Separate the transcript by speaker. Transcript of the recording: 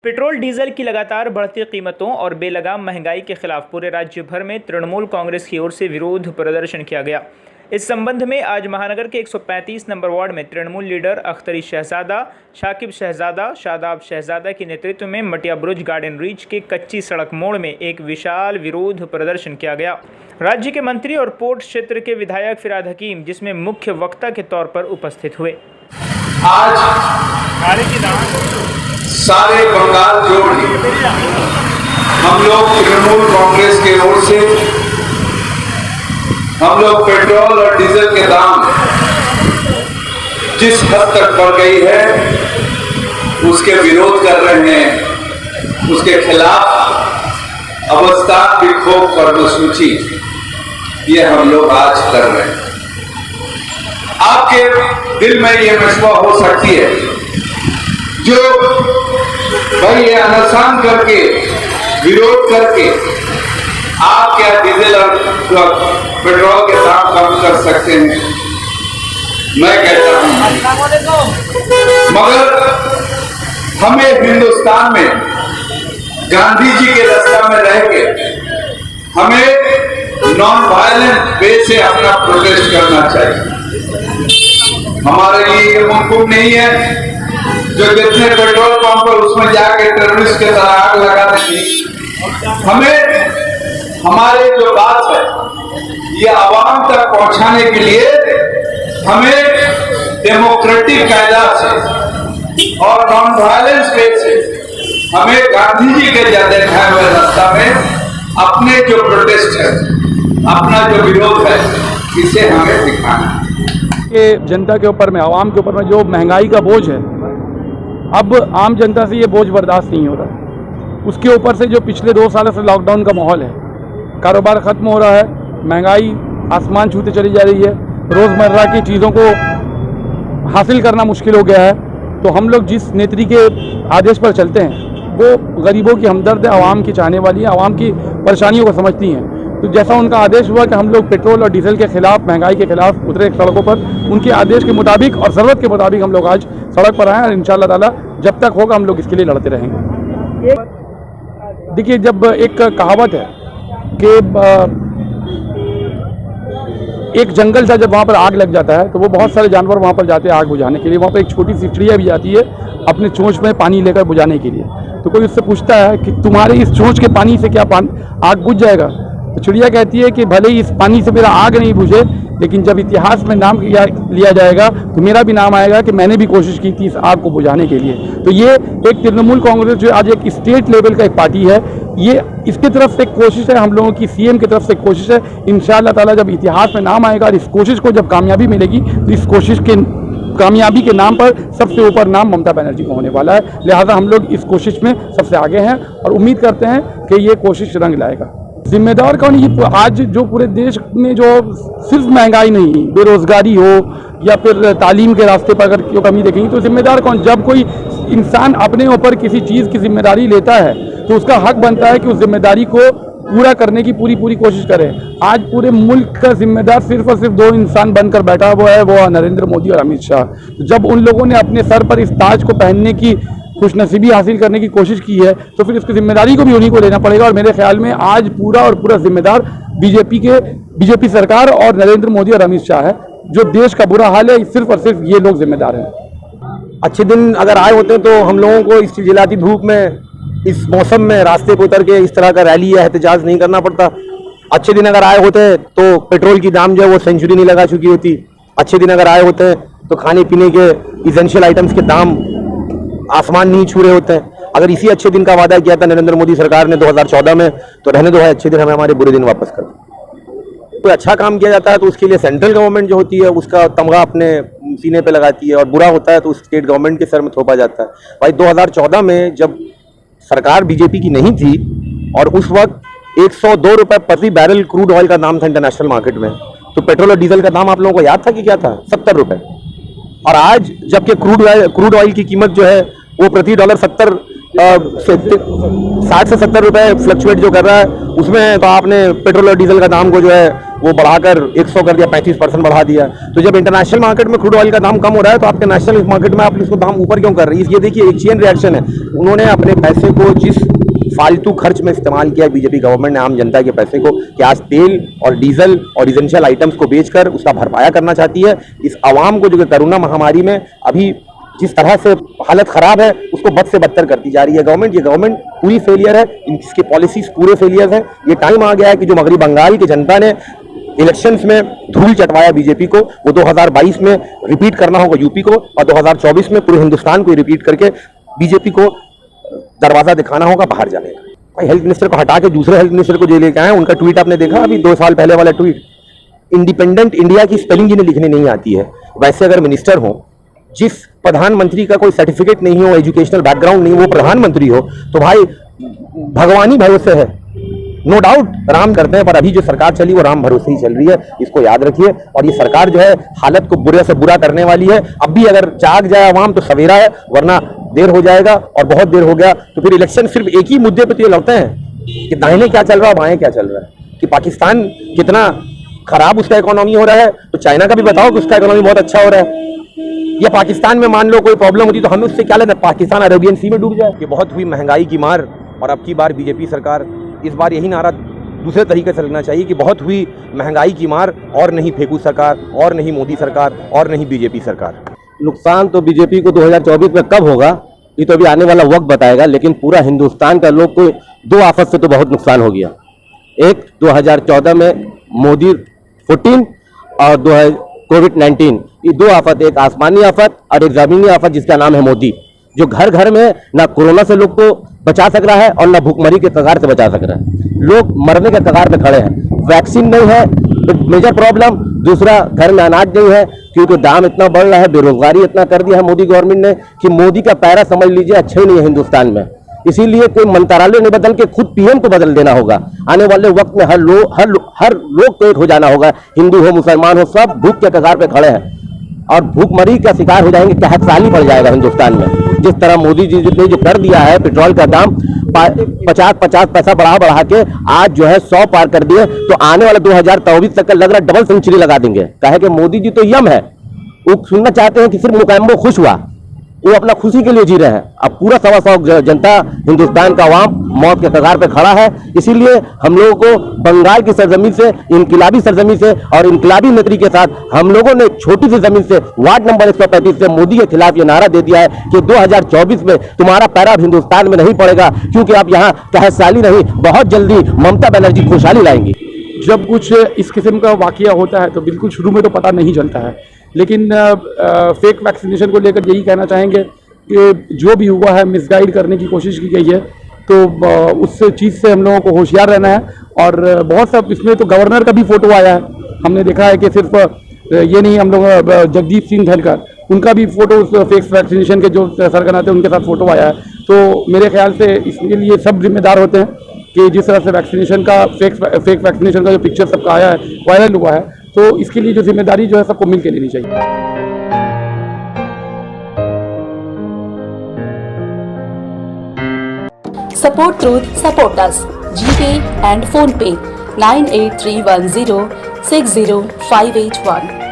Speaker 1: Petrol diesel की लगातार बढ़ती कीमतों और बेलगाम महंगाई के खिलाफ पूरे राज्य भर में तृणमूल कांग्रेस की ओर से विरोध प्रदर्शन किया गया। इस संबंध में आज महानगर के 135 नंबर वार्ड में तृणमूल लीडर अख्तरी शहजादा, शाकिब शहजादा, शादाब शहजादा के नेतृत्व में मटिया ब्रुज गार्डन रीच के कच्ची सड़क मोड़ में एक विशाल विरोध प्रदर्शन किया गया। राज्य के मंत्री और पोर्ट क्षेत्र के विधायक फिराद हकीम जिसमें मुख्य वक्ता के तौर पर उपस्थित हुए।
Speaker 2: आज सारे बंगाल जोड़ हम लोग तृणमूल कांग्रेस के ओर से हम लोग पेट्रोल और डीजल के दाम जिस हद तक बढ़ गई है उसके विरोध कर रहे हैं। उसके खिलाफ अवस्थान विक्षोभ कर्मसूची ये हम लोग आज कर रहे हैं। आपके दिल में ये मशवा हो सकती है जो भाई ये अनशन करके विरोध करके आप क्या डीजल और पेट्रोल के दाम कम कर सकते हैं। मैं कहता हूं मगर हमें हिंदुस्तान में गांधी जी के रास्ता में रह के हमें नॉन वायलेंट वे से अपना प्रोटेस्ट करना चाहिए। हमारे लिए ये मुमकिन नहीं है जो जितने पेट्रोल पंप पर उसमें जाके टेररिस्ट के तरह आग लगा देंगे। हमें हमारे जो बात है ये आवाम तक पहुंचाने के लिए हमें डेमोक्रेटिक कायदा से और नॉन वायलेंस वे से हमें गांधी जी के दिखाए हुए रास्ता में अपने जो प्रोटेस्ट है, अपना जो विरोध है, इसे हमें दिखाना है।
Speaker 3: जनता के ऊपर में, आवाम के ऊपर में जो महंगाई का बोझ है, अब आम जनता से ये बोझ बर्दाश्त नहीं हो रहा। उसके ऊपर से जो पिछले 2 साल से लॉकडाउन का माहौल है, कारोबार ख़त्म हो रहा है, महंगाई आसमान छूते चली जा रही है, रोज़मर्रा की चीज़ों को हासिल करना मुश्किल हो गया है। तो हम लोग जिस नेत्री के आदेश पर चलते हैं वो गरीबों की हमदर्द है, आवाम की चाहने वाली है, आवाम की परेशानियों को समझती हैं। तो जैसा उनका आदेश हुआ कि हम लोग पेट्रोल और डीजल के खिलाफ, महंगाई के खिलाफ उतरे सड़कों पर, उनके आदेश के मुताबिक और ज़रूरत के मुताबिक हम लोग आज सड़क पर आए और इंशाअल्लाह ताला जब तक होगा हम लोग इसके लिए लड़ते रहेंगे। देखिए, जब एक कहावत है कि एक जंगल था, जब वहाँ पर आग लग जाता है तो वो बहुत सारे जानवर वहाँ पर जाते हैं आग बुझाने के लिए। वहाँ पर एक छोटी सी चिड़िया भी जाती है अपने चोंच में पानी लेकर बुझाने के लिए। तो कोई उससे पूछता है कि तुम्हारे इस चोंच के पानी से क्या आग बुझ जाएगा? तो चिड़िया कहती है कि भले ही इस पानी से मेरा आग नहीं बुझे, लेकिन जब इतिहास में नाम लिया जाएगा तो मेरा भी नाम आएगा कि मैंने भी कोशिश की थी इस आग को बुझाने के लिए। तो ये एक तृणमूल कांग्रेस जो आज एक स्टेट लेवल का एक पार्टी है, ये इसकी तरफ से एक कोशिश है, हम लोगों की सीएम की तरफ से एक कोशिश है। इंशाअल्लाह ताला जब इतिहास में नाम आएगा और इस कोशिश को जब कामयाबी मिलेगी तो इस कोशिश के कामयाबी के नाम पर सबसे ऊपर नाम ममता बनर्जी को होने वाला है। लिहाजा हम लोग इस कोशिश में सबसे आगे हैं और उम्मीद करते हैं कि ये कोशिश रंग लाएगा। जिम्मेदार कौन? ये आज जो पूरे देश में जो सिर्फ महंगाई नहीं, बेरोजगारी हो या फिर तालीम के रास्ते पर अगर कोई कमी देखेंगे तो जिम्मेदार कौन? जब कोई इंसान अपने ऊपर किसी चीज़ की जिम्मेदारी लेता है तो उसका हक बनता है कि उस जिम्मेदारी को पूरा करने की पूरी कोशिश करे। आज पूरे मुल्क का जिम्मेदार सिर्फ और सिर्फ 2 इंसान बनकर बैठा हुआ है, वो नरेंद्र मोदी और अमित शाह। जब उन लोगों ने अपने सर पर इस ताज को पहनने की खुशनसीबी हासिल करने की कोशिश की है तो फिर इसकी जिम्मेदारी को भी उन्हीं को लेना पड़ेगा। और मेरे ख्याल में आज पूरा जिम्मेदार बीजेपी सरकार और नरेंद्र मोदी और अमित शाह है। जो देश का बुरा हाल है सिर्फ और सिर्फ ये लोग जिम्मेदार हैं।
Speaker 4: अच्छे दिन अगर आए होते तो हम लोगों को इस चिलचिलाती धूप में, इस मौसम में रास्ते पर उतर के इस तरह का रैली या एहतजाज नहीं करना पड़ता। अच्छे दिन अगर आए होते तो पेट्रोल की दाम जो है वो सेंचुरी नहीं लगा चुकी होती। अच्छे दिन अगर आए होते तो खाने पीने के इसेंशियल आइटम्स के दाम आसमान नहीं छू रहे होते हैं। अगर इसी अच्छे दिन का वादा किया था नरेंद्र मोदी सरकार ने 2014 में, तो रहने दो है अच्छे दिन, हमें हमारे बुरे दिन वापस कर दो। कोई अच्छा काम किया जाता है तो उसके लिए सेंट्रल गवर्नमेंट जो होती है उसका तमगा अपने सीने पे लगाती है, और बुरा होता है तो उस स्टेट गवर्नमेंट के सर में थोपा जाता है। भाई 2014 में जब सरकार बीजेपी की नहीं थी और उस वक्त 102 रुपये प्रति बैरल क्रूड ऑयल का दाम था इंटरनेशनल मार्केट में, तो पेट्रोल और डीजल का दाम आप लोगों को याद था कि क्या था? 70 रुपये। और आज जबकि क्रूड ऑयल की कीमत जो है वो प्रति डॉलर 70 60 से 70 रुपए फ्लक्चुएट जो कर रहा है, उसमें तो आपने पेट्रोल और डीजल का दाम को जो है वो बढ़ाकर 100 कर दिया, 35% बढ़ा दिया। तो जब इंटरनेशनल मार्केट में क्रूड ऑयल का दाम कम हो रहा है तो आपके नेशनल मार्केट में आप इसको दाम ऊपर क्यों कर रही है? ये देखिए एक चेन रिएक्शन है। उन्होंने अपने पैसे को जिस फालतू खर्च में इस्तेमाल किया बीजेपी गवर्नमेंट ने आम जनता के पैसे को, कि आज तेल और डीजल और इसेंशियल आइटम्स को बेचकर उसका भरपाया करना चाहती है। इस आवाम को जो कोरोना महामारी में अभी जिस तरह से हालत खराब है उसको बद से बदतर करती जा रही है गवर्नमेंट। ये गवर्नमेंट पूरी फेलियर है, इसकी पॉलिसीज पूरे फेलियर हैं। ये टाइम आ गया है कि जो मगरबी बंगाल की जनता ने इलेक्शंस में धूल चटवाया बीजेपी को, वो 2022 में रिपीट करना होगा यूपी को, और 2024 में पूरे हिंदुस्तान को रिपीट करके बीजेपी को दरवाजा दिखाना होगा बाहर जाने का। भाई हेल्थ मिनिस्टर को हटा के दूसरे हेल्थ मिनिस्टर को जे लेके आए। उनका ट्वीट आपने देखा अभी 2 साल पहले वाला ट्वीट, इंडिपेंडेंट इंडिया की स्पेलिंग जिन्हें लिखने नहीं आती है। वैसे अगर मिनिस्टर हो, जिस प्रधानमंत्री का कोई सर्टिफिकेट नहीं हो, एजुकेशनल बैकग्राउंड नहीं, वो प्रधानमंत्री हो, तो भाई भगवान ही भरोसे है। नो डाउट राम करते हैं, पर अभी जो सरकार चली वो राम भरोसे ही चल रही है, इसको याद रखिए। और ये सरकार जो है हालत को बुरे से बुरा करने वाली है। अब भी अगर जाग जाए अवाम तो सवेरा है, वरना देर हो जाएगा, और बहुत देर हो गया तो फिर इलेक्शन सिर्फ एक ही मुद्दे पे तो ये लड़ते हैं कि दाहिने क्या चल रहा है, बाएं क्या चल रहा है, कि पाकिस्तान कितना खराब उसका इकोनॉमी हो रहा है, तो चाइना का भी बताओ कि उसका इकोनॉमी बहुत अच्छा हो रहा है। या पाकिस्तान में मान लो कोई प्रॉब्लम होती तो हमें उससे क्या लेना, पाकिस्तान अरेबियन सी में डूब जाए। कि बहुत हुई महंगाई की मार, और अब की बार बीजेपी सरकार, इस बार यही नारा दूसरे तरीके से लगना चाहिए कि बहुत हुई महंगाई की मार, और नहीं फेंकू सरकार, और नहीं मोदी सरकार, और नहीं बीजेपी सरकार।
Speaker 5: नुकसान तो बीजेपी को 2024 में कब होगा ये तो अभी आने वाला वक्त बताएगा, लेकिन पूरा हिंदुस्तान का लोग को 2 आफत से तो बहुत नुकसान हो गया। एक 2014 में मोदी 14 और कोविड-19, ये 2 आफत, एक आसमानी आफत और एक जमीनी आफत जिसका नाम है मोदी, जो घर घर में ना कोरोना से लोग को बचा सक रहा है और ना भूखमरी के कगार से बचा सक रहा है। लोग मरने के कगार पे खड़े हैं। वैक्सीन नहीं है तो मेजर प्रॉब्लम, दूसरा घर में अनाज नहीं है क्योंकि दाम इतना बढ़ रहा है, बेरोजगारी इतना कर दिया है मोदी गवर्नमेंट ने कि मोदी का पैरा समझ लीजिए अच्छा ही नहीं है हिंदुस्तान में। इसीलिए कोई मंत्रालय नहीं बदल के खुद पीएम को बदल देना होगा। आने वाले वक्त में हर लोग को एक हो जाना होगा, हिंदू हो मुसलमान हो, सब भूख के कगार पे खड़े हैं और भूखमरी का शिकार हो जाएंगे, कहत साली पड़ जाएगा हिंदुस्तान में। जिस तरह मोदी जी ने जो कर दिया है, पेट्रोल का दाम 50 पैसा बढ़ा के आज जो है 100 पार कर दिए, तो आने वाला 2024 तक का लग रहा है डबल सेंचुरी लगा देंगे। कहे कि मोदी जी तो यम है, वो सुनना चाहते हैं कि सिर्फ मुकाम्बो खुश हुआ, वो अपना खुशी के लिए जी रहे हैं। अब पूरा 125 जनता हिंदुस्तान का आवाम मौत के कगार पे खड़ा है। इसीलिए हम लोगों को बंगाल की सरजमीन से, इनकलाबी सरजमीन से और इनकलाबी नेत्री के साथ हम लोगों ने छोटी सी जमीन से वार्ड नंबर 135 से मोदी के खिलाफ ये नारा दे दिया है कि 2024 में तुम्हारा पैरा अब हिंदुस्तान में नहीं पड़ेगा, क्योंकि आप यहाँ कहसाली नहीं, बहुत जल्दी ममता बनर्जी खुशहाली लाएंगी।
Speaker 3: जब कुछ इस किस्म का वाकया होता है तो बिल्कुल शुरू में तो पता नहीं चलता है, लेकिन फेक वैक्सीनेशन को लेकर यही कहना चाहेंगे कि जो भी हुआ है मिसगाइड करने की कोशिश की गई है, तो उस चीज़ से हम लोगों को होशियार रहना है। और बहुत सब इसमें तो गवर्नर का भी फोटो आया है, हमने देखा है कि सिर्फ ये नहीं, हम लोग जगदीप सिंह धनखड़ उनका भी फोटो उस फेक वैक्सीनेशन के जो सरगना थे उनके साथ फोटो आया है। तो मेरे ख्याल से इसके लिए सब जिम्मेदार होते हैं कि जिस तरह से वैक्सीनेशन का फेक वैक्सीनेशन का जो पिक्चर सबका आया है, वायरल हुआ है, तो इसके लिए जो जिम्मेदारी जो है सबको मिल के लेनी चाहिए।
Speaker 6: Support Truth, support us. GPay and PhonePe 98310 60581.